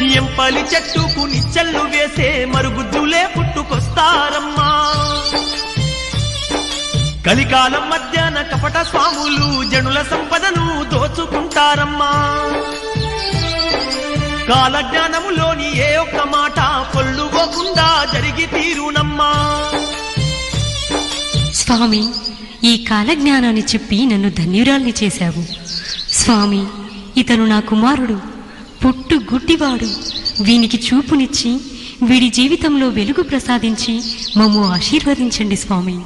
ఎంపలి చెట్టుకు నిచ్చెళ్ళు వేసే మరుగుద్దులే పుట్టుకొస్తారమ్మా. కలికాలం మధ్యాహ్న కపట స్వాములు జనుల సంపదను దోచుకుంటారమ్మా. కాలజ్ఞానములోని ఏ ఒక్క మాట పొల్లుపోకుండా జరిగి తీరునమ్మా. స్వామి, ఈ కాలజ్ఞానాన్ని చెప్పి నన్ను ధన్యురాల్ని చేశావు. స్వామి, ఇతను నా కుమారుడు, పుట్టు గుడ్డివాడు. వీనికి చూపునిచ్చి వీడి జీవితంలో వెలుగు ప్రసాదించి మమ్ము ఆశీర్వదించండి స్వామి.